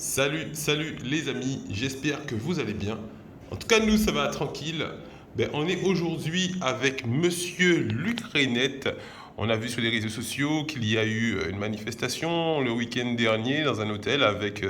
Salut les amis, j'espère que vous allez bien. En tout cas, nous, ça va tranquille. On est aujourd'hui avec Monsieur Luc Reynette. On a vu sur les réseaux sociaux qu'il y a eu une manifestation le week-end dernier dans un hôtel avec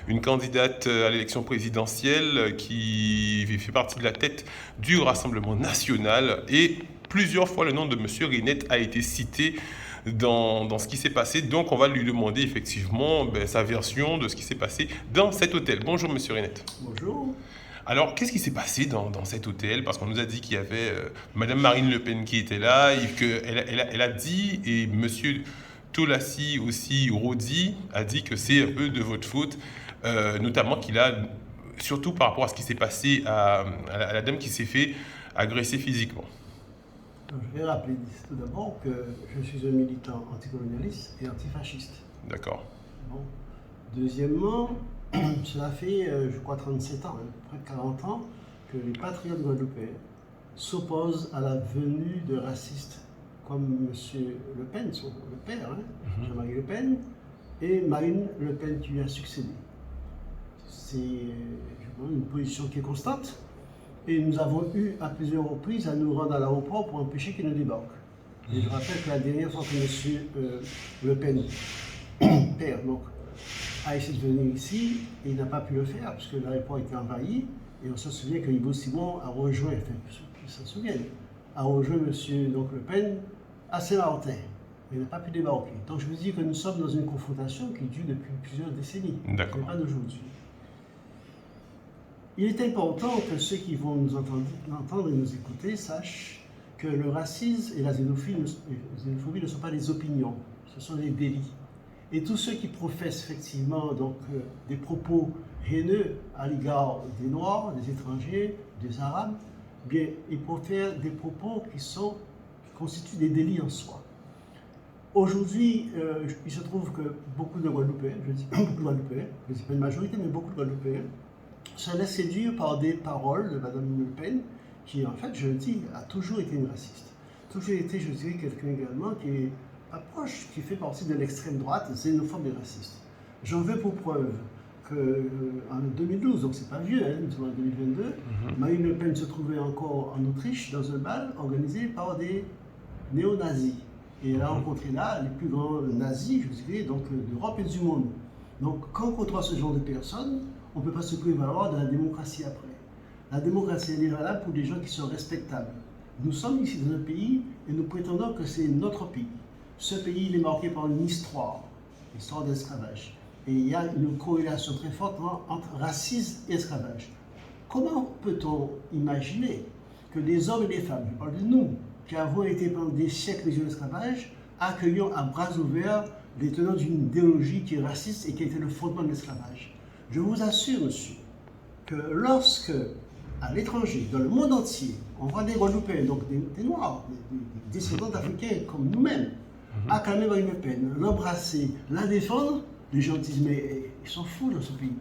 une candidate à l'élection présidentielle qui fait partie de la tête du Rassemblement national. Et plusieurs fois, le nom de Monsieur Reynette a été cité dans ce qui s'est passé. Donc, on va lui demander effectivement sa version de ce qui s'est passé dans cet hôtel. Bonjour, Monsieur Renette. Bonjour. Alors, qu'est-ce qui s'est passé dans cet hôtel? Parce qu'on nous a dit qu'il y avait Madame Marine Le Pen qui était là, et elle a dit, et Monsieur Tolassi aussi, Rodi, a dit que c'est un peu de votre faute, notamment qu'il a, surtout par rapport à ce qui s'est passé à la dame qui s'est fait agresser physiquement. Je vais rappeler tout d'abord que je suis un militant anticolonialiste et antifasciste. D'accord. Bon. Deuxièmement, cela fait, je crois, 37 ans, près de 40 ans, que les patriotes guadeloupéens s'opposent à la venue de racistes comme M. Le Pen, le père, Jean-Marie Le Pen, et Marine Le Pen qui lui a succédé. C'est une position qui est constante. Et nous avons eu à plusieurs reprises à nous rendre à l'aéroport pour empêcher qu'il ne débarque. Et je rappelle que la dernière fois que M. Le Pen, père, donc, a essayé de venir ici, il n'a pas pu le faire parce que l'aéroport était envahi. Et on se souvient que Yves Simon a rejoint, enfin, ceux qui s'en souviennent, a rejoint M. Le Pen à Saint-Martin. Mais il n'a pas pu débarquer. Donc je vous dis que nous sommes dans une confrontation qui dure depuis plusieurs décennies. D'accord. Ce n'est pas d'aujourd'hui. Il est important que ceux qui vont nous entendre et nous écouter sachent que le racisme et la xénophobie ne sont pas des opinions, ce sont des délits. Et tous ceux qui professent effectivement des propos haineux à l'égard des Noirs, des étrangers, des Arabes, bien, ils profèrent des propos qui constituent des délits en soi. Aujourd'hui, il se trouve que beaucoup de Guadeloupéens, je dis beaucoup de Guadeloupéens, je ne dis pas une majorité, mais beaucoup de Guadeloupéens, se laisse séduire par des paroles de Mme Le Pen, qui en fait, je le dis, a toujours été une raciste. Toujours été, je dirais, quelqu'un également qui fait partie de l'extrême droite, xénophobe et raciste. J'en veux pour preuve qu'en 2012, donc c'est pas vieux, nous sommes en 2022, Marine Le Pen se trouvait encore en Autriche dans un bal organisé par des néo-nazis. Et elle a rencontré là les plus grands nazis, je dirais, d'Europe et du monde. Donc quand on côtoie ce genre de personnes, on ne peut pas se prévaloir de la démocratie après. La démocratie elle est valable pour des gens qui sont respectables. Nous sommes ici dans un pays et nous prétendons que c'est notre pays. Ce pays il est marqué par une histoire d'esclavage. Et il y a une corrélation très forte entre racisme et esclavage. Comment peut-on imaginer que des hommes et des femmes, je parle de nous, qui avons été pendant des siècles des l'esclavage, accueillons à bras ouverts les tenants d'une idéologie qui est raciste et qui a été le fondement de l'esclavage? Je vous assure, monsieur, que lorsque, à l'étranger, dans le monde entier, on voit des Guadeloupéens, donc des Noirs, des descendants d'Africains comme nous-mêmes, acclamer Marine Le Pen, l'embrasser, la défendre, les gens disent, mais ils sont fous dans ce pays.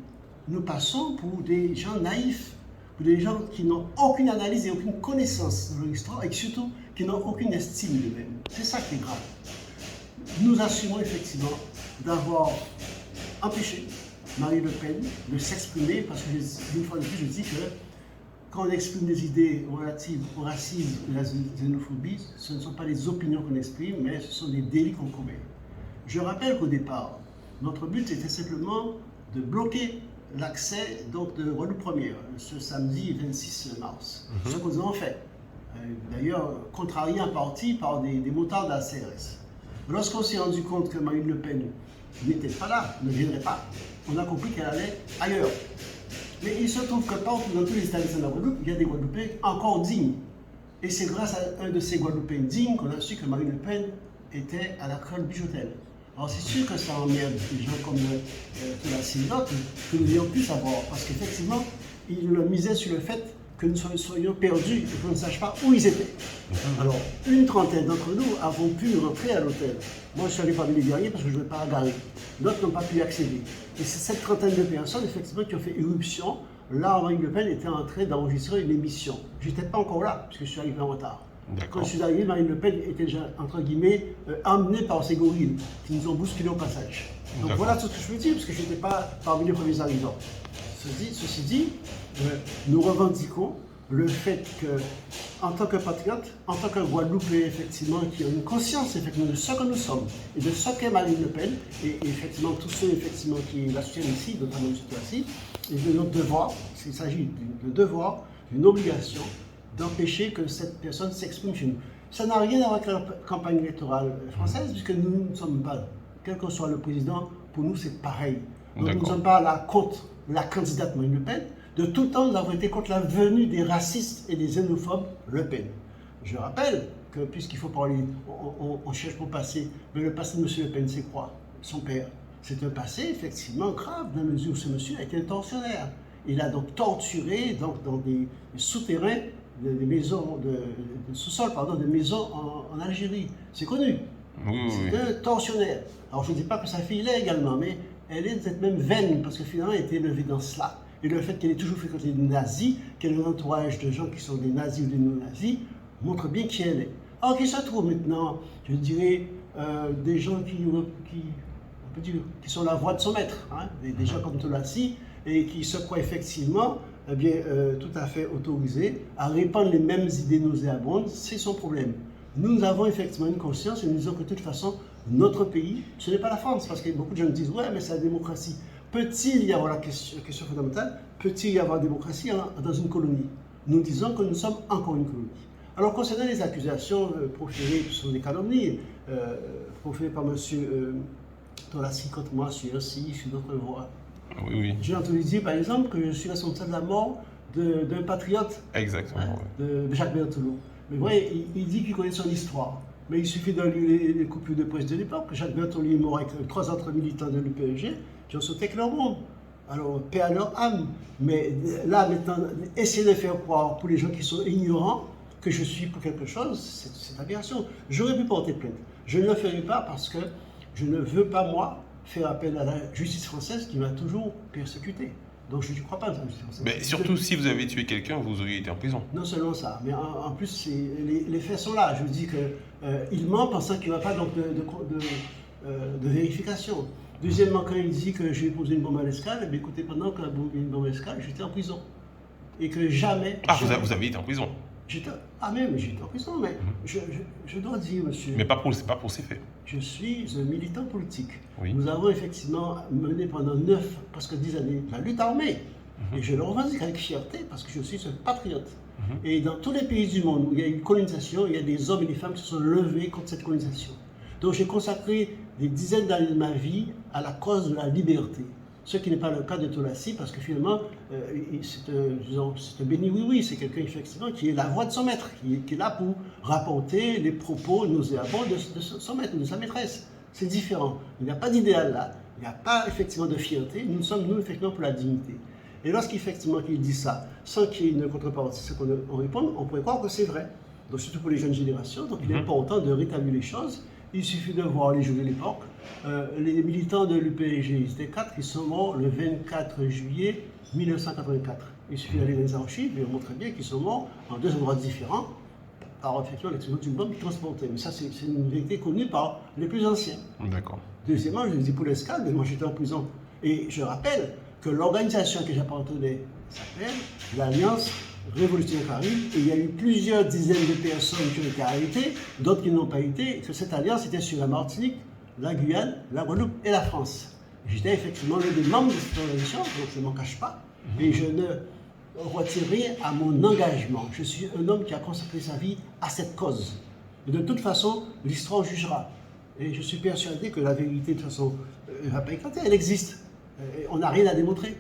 Nous passons pour des gens naïfs, pour des gens qui n'ont aucune analyse et aucune connaissance de leur histoire, et surtout qui n'ont aucune estime d'eux-mêmes. C'est ça qui est grave. Nous assumons effectivement d'avoir empêché Marine Le Pen de s'exprimer, parce que une fois de plus, je dis que quand on exprime des idées relatives au racisme et à la xénophobie, ce ne sont pas des opinions qu'on exprime, mais ce sont des délits qu'on commet. Je rappelle qu'au départ, notre but était simplement de bloquer l'accès de Guadeloupe Première, ce samedi 26 mars. Ce que nous avons fait. D'ailleurs, contrarié en partie par des motards de la CRS. Lorsqu'on s'est rendu compte que Marine Le Pen n'était pas là, ne viendrait pas, on a compris qu'elle allait ailleurs. Mais il se trouve que partout dans tous les établissements de la Guadeloupe, il y a des Guadeloupéens encore dignes. Et c'est grâce à un de ces Guadeloupéens dignes qu'on a su que Marine Le Pen était à la Crème Bijotel. Alors c'est sûr que ça emmerde des gens comme la Synote que nous ayons pu savoir, parce qu'effectivement, ils misaient sur le fait que nous soyons perdus et qu'on ne sache pas où ils étaient. Alors, une trentaine d'entre nous avons pu rentrer à l'hôtel. Moi, je suis allé parmi les derniers parce que je ne veux pas garer. D'autres n'ont pas pu y accéder. Et c'est cette trentaine de personnes, effectivement, qui ont fait irruption. Là, Marine Le Pen était en train d'enregistrer une émission. Je n'étais pas encore là, parce que je suis arrivé en retard. Quand je suis arrivé, Marine Le Pen était déjà, entre guillemets, emmenée par ces gorilles qui nous ont bousculés au passage. Donc voilà tout ce que je veux dire, parce que je n'étais pas parmi les premiers arrivants. Ceci dit, nous revendiquons le fait que, en tant que patriote, en tant que Guadeloupéen, effectivement, qui a une conscience effectivement de ce que nous sommes et de ce qu'est Marine Le Pen, et effectivement tous ceux effectivement qui la soutiennent ici, notamment M. Toassi, et de notre devoir, il s'agit d'un devoir, d'une obligation d'empêcher que cette personne s'exprime chez nous. Ça n'a rien à voir avec la campagne électorale française, puisque nous ne sommes pas, quel que soit le président, pour nous c'est pareil. Donc nous ne sommes pas là contre la candidate Marine Le Pen. De tout temps, nous avons été contre la venue des racistes et des xénophobes Le Pen. Je rappelle que, puisqu'il faut parler, on cherche pour passer, mais le passé de M. Le Pen, c'est quoi? Son père. C'est un passé effectivement grave, dans la mesure où ce monsieur a été un tortionnaire. Il a donc torturé dans des souterrains, des maisons, de sous-sol, pardon, de maisons en Algérie. C'est connu. C'est un tortionnaire. Alors je ne dis pas que sa fille l'est également, mais elle est de cette même veine, parce que finalement elle a été élevée dans cela. Et le fait qu'elle ait toujours fréquenté des nazis, qu'elle ait un entourage de gens qui sont des nazis ou des non-nazis, montre bien qui elle est. Alors qu'il se trouve maintenant, je dirais, des gens qui sont la voix de son maître, hein, des gens comme Tolassi, et qui se croient effectivement eh bien, tout à fait autorisés à répandre les mêmes idées nauséabondes, c'est son problème. Nous avons effectivement une conscience et nous disons que de toute façon, notre pays, ce n'est pas la France, parce que beaucoup de gens disent « ouais, mais c'est la démocratie ». Peut-il y avoir la question fondamentale, peut-il y avoir la démocratie dans une colonie? Nous disons que nous sommes encore une colonie. Alors concernant les accusations proférées sur des calomnies, proférées par M. Tolassi contre moi sur RCI, sur d'autres voix, j'ai entendu dire par exemple que je suis responsable de la mort d'un patriote, de Jacques Berthelot. Mais voyez, il dit qu'il connaît son histoire. Mais il suffit de lire les coupures de presse de l'époque. Jacques Berthelot est mort avec 3 autres militants de l'UPEG qui ont sauté avec leur monde. Alors, paix à leur âme. Mais là, maintenant, essayer de faire croire pour les gens qui sont ignorants que je suis pour quelque chose, c'est aberration. J'aurais pu porter plainte. Je ne le ferai pas parce que je ne veux pas, moi, faire appel à la justice française qui m'a toujours persécuté. Donc je ne crois pas à la justice française. Mais surtout, si vous avez tué quelqu'un, vous auriez été en prison. Non seulement ça, mais en plus, les faits sont là. Je vous dis qu'il ment pensant qu'il n'y aura pas donc, de vérification. Deuxièmement, quand il dit que j'ai posé une bombe à l'escale, eh écoutez, pendant qu'il y a une bombe à l'escale, j'étais en prison. Et que jamais... Ah, vous avez été en prison? J'étais en prison, mais je dois dire, monsieur... Mais pas pour ces faits. Je suis un militant politique. Oui. Nous avons effectivement mené pendant presque 10 années, la lutte armée. Et je le revendique avec fierté parce que je suis un patriote. Et dans tous les pays du monde où il y a une colonisation, il y a des hommes et des femmes qui se sont levés contre cette colonisation. Donc j'ai consacré des dizaines d'années de ma vie à la cause de la liberté. Ce qui n'est pas le cas de Tolassi, parce que finalement, c'est un béni oui-oui, c'est quelqu'un effectivement qui est la voix de son maître, qui est là pour rapporter les propos nauséabonds de son maître, de sa maîtresse. C'est différent. Il n'y a pas d'idéal là, il n'y a pas effectivement de fierté, nous sommes effectivement pour la dignité. Et lorsqu'effectivement qu'il dit ça, sans qu'il y ait une contrepartie, ce qu'on répond, on pourrait croire que c'est vrai. Donc surtout pour les jeunes générations, donc il est important de rétablir les choses. Il suffit de voir les jours de l'époque. Les militants de l'UPEG, ils étaient 4 qui sont morts le 24 juillet 1984. Il suffit d'aller dans les archives et on montre bien qu'ils sont morts en 2 endroits différents par effectivement l'explosion d'une bombe transportée. Mais ça, c'est une vérité connue par les plus anciens. D'accord. Deuxièmement, je le dis pour l'escale, mais moi j'étais en prison. Et je rappelle que l'organisation que j'appartenais s'appelle l'Alliance Révolutionnaire Caraïbe, et il y a eu plusieurs dizaines de personnes qui ont été arrêtées, d'autres qui n'ont pas été, et que cette alliance était sur la Martinique, la Guyane, la Guadeloupe et la France. J'étais effectivement l'un des membres de cette organisation, donc je ne m'en cache pas, et je ne retire rien à mon engagement. Je suis un homme qui a consacré sa vie à cette cause. Et de toute façon, l'histoire jugera. Et je suis persuadé que la vérité, de toute façon, ne va pas éclater, elle existe. On n'a rien à démontrer.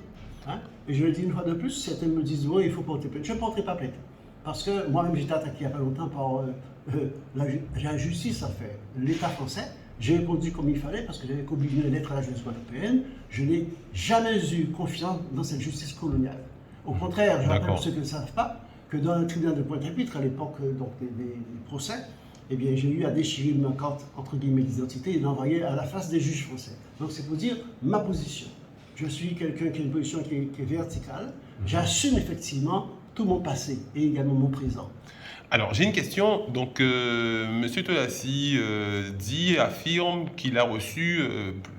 Hein? Et je le dis une fois de plus, certains me disent oui, il faut porter plainte. Je ne porterai pas plainte. Parce que moi-même, j'étais attaqué il n'y a pas longtemps par la justice, à faire l'État français. J'ai répondu comme il fallait parce que j'avais publié une lettre à la justice européenne. Je n'ai jamais eu confiance dans cette justice coloniale. Au contraire, je rappelle pour ceux qui ne savent pas que dans le tribunal de Pointe-à-Pitre, à l'époque des procès, eh bien, j'ai eu à déchirer ma carte, entre guillemets, d'identité et l'envoyer à la face des juges français. Donc c'est pour dire ma position. Je suis quelqu'un qui a une position qui est verticale. J'assume effectivement tout mon passé et également mon présent. Alors, j'ai une question. Donc, Monsieur Tolassi affirme qu'il a reçu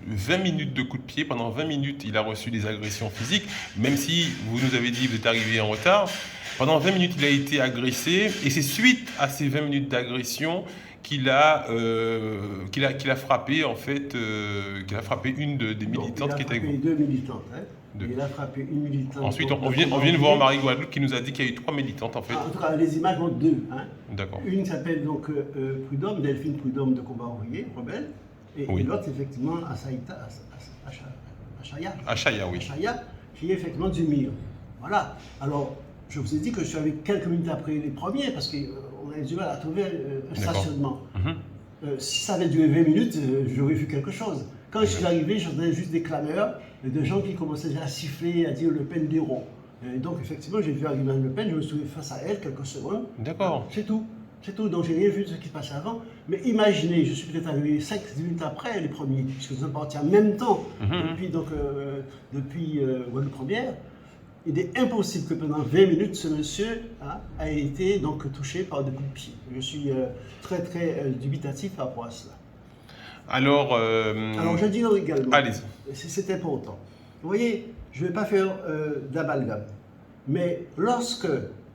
20 minutes de coups de pied. Pendant 20 minutes, il a reçu des agressions physiques, même si vous nous avez dit que vous êtes arrivé en retard. Pendant 20 minutes, il a été agressé, et c'est suite à ces 20 minutes d'agression qu'il a frappé, en fait, qu'il a frappé une des militantes qui était avec vous. Il a frappé deux militantes, hein. Deux. Il a frappé une militante. Ensuite, on vient de voir Marie-Guadeloupe qui nous a dit qu'il y a eu 3 militantes, en fait. En tout cas, les images montrent deux. Hein. D'accord. Une s'appelle donc Prud'homme, Delphine Prud'homme de Combat Ouvrier, rebelle, et l'autre, effectivement, Achaya, oui. Achaya, qui est effectivement du MIR. Voilà. Alors, je vous ai dit que je suis arrivé quelques minutes après les premiers, parce qu'on avait du mal à trouver un stationnement. Si ça avait duré 20 minutes, j'aurais vu quelque chose. Quand je suis arrivé, j'entendais juste des clameurs, de gens qui commençaient à siffler, à dire Le Pen déron. Et donc, effectivement, j'ai vu arriver Le Pen, je me suis trouvé face à elle quelques secondes. D'accord. C'est tout. C'est tout. Donc, j'ai rien vu de ce qui se passait avant. Mais imaginez, je suis peut-être arrivé 5-10 minutes après les premiers, puisque nous sommes partis en même temps depuis Guadeloupe Première. Il est impossible que pendant 20 minutes, ce monsieur a été donc touché par des coups de pied. Je suis très, très dubitatif par rapport à cela. Alors, je dis également, allez-y. C'est important. Vous voyez, je ne vais pas faire d'amalgame, mais lorsque,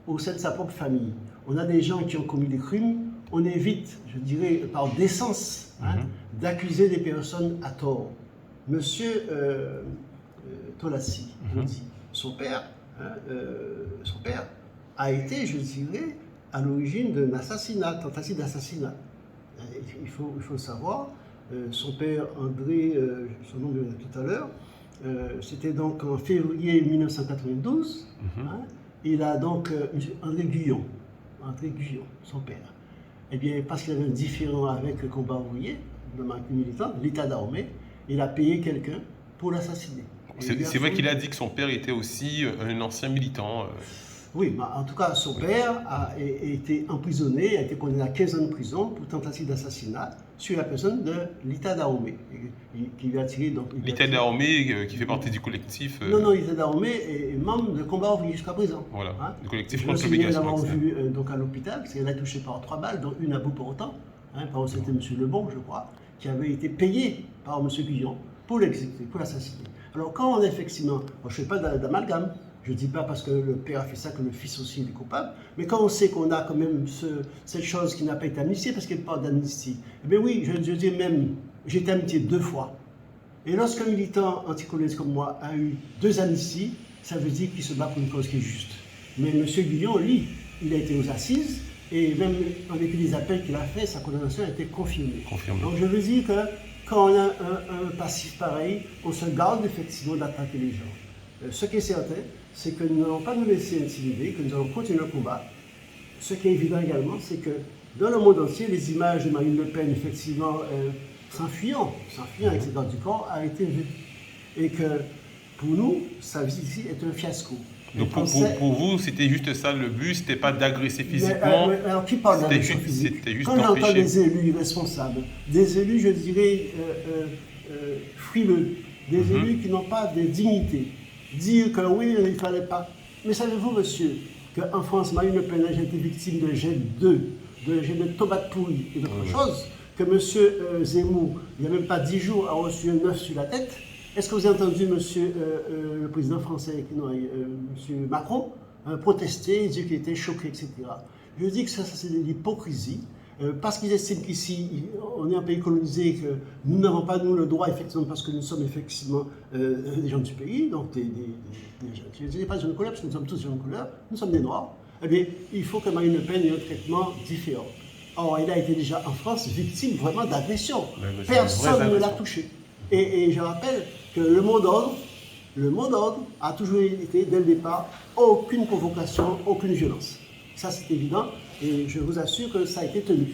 au sein de sa propre famille, on a des gens qui ont commis des crimes, on évite, je dirais, par décence, d'accuser des personnes à tort. Monsieur Tolassi, on dit, son père a été, je dirais, à l'origine d'un assassinat, tentative d'assassinat. Il faut savoir, son père André, son nom de tout à l'heure, c'était donc en février 1992. Il a donc André Guyon, son père. Eh bien, parce qu'il avait un différend avec le combat ouvrier, le militant, l'État d'armée, il a payé quelqu'un pour l'assassiner. C'est vrai qu'il a dit que son père était aussi un ancien militant. Oui, mais en tout cas, son père a été emprisonné, a été condamné à 15 ans de prison pour tentative d'assassinat sur la personne de Lita Dahomey, qui lui a tiré. Lita Dahomey, qui fait partie du collectif. Non, Lita Dahomey est membre de Combat Ouvrier jusqu'à présent. Voilà, du collectif contre l'obligation. Je me souviens l'avoir vu donc, à l'hôpital, parce qu'elle a touché par 3 balles, dont une à bout portant. C'était M. Lebon, je crois, qui avait été payé par M. Guyon pour l'exécuter, pour l'assassiner. Alors, quand on a effectivement, je ne fais pas d'amalgame, je ne dis pas parce que le père a fait ça que le fils aussi est coupable, mais quand on sait qu'on a quand même cette chose qui n'a pas été amnistiée, parce qu'il parle d'amnistie, eh bien oui, je dis même, j'ai été amnistié 2 fois. Et lorsqu'un militant anticolonialiste comme moi a eu 2 amnisties, ça veut dire qu'il se bat pour une cause qui est juste. Mais M. Guillon, lui, il a été aux assises, et même en dépit des appels qu'il a fait, sa condamnation a été confirmée. Donc je veux dire que quand on a un passif pareil, on se garde effectivement d'attaquer les gens. Ce qui est certain, c'est que nous n'allons pas nous laisser intimider, que nous allons continuer le combat. Ce qui est évident également, c'est que dans le monde entier, les images de Marine Le Pen, effectivement, s'enfuyant avec ses gardes du corps, a été vues. Et que pour nous, sa visite ici est un fiasco. Donc pour vous, c'était juste ça le but, c'était pas d'agresser physiquement. Alors qui parle d'agression physique? C'était juste quand on entend des élus responsables, des élus, je dirais, frileux, des élus qui n'ont pas de dignité, dire que oui, il ne fallait pas. Mais savez-vous, monsieur, qu'en France, Marine Le Pen a été victime de jet 2, de jet de tomates pourries et d'autres choses, que monsieur Zemmour, il n'y a même pas 10 jours, a reçu un œuf sur la tête. Est-ce que vous avez entendu monsieur le président français, monsieur Macron, protester, dire qu'il était choqué, etc. Je dis que ça c'est de l'hypocrisie, parce qu'ils estiment qu'ici, on est un pays colonisé, que nous n'avons pas, nous, le droit, effectivement, parce que nous sommes effectivement des gens du pays, donc je ne dis pas des gens de couleur, parce que nous sommes tous des gens de couleur, nous sommes des Noirs. Eh bien, il faut que Marine Le Pen ait un traitement différent. Or, il a été déjà en France victime vraiment d'agression. Personne ne l'a touché. Et je rappelle que le mot d'ordre a toujours été, dès le départ, aucune provocation, aucune violence. Ça, c'est évident, et je vous assure que ça a été tenu.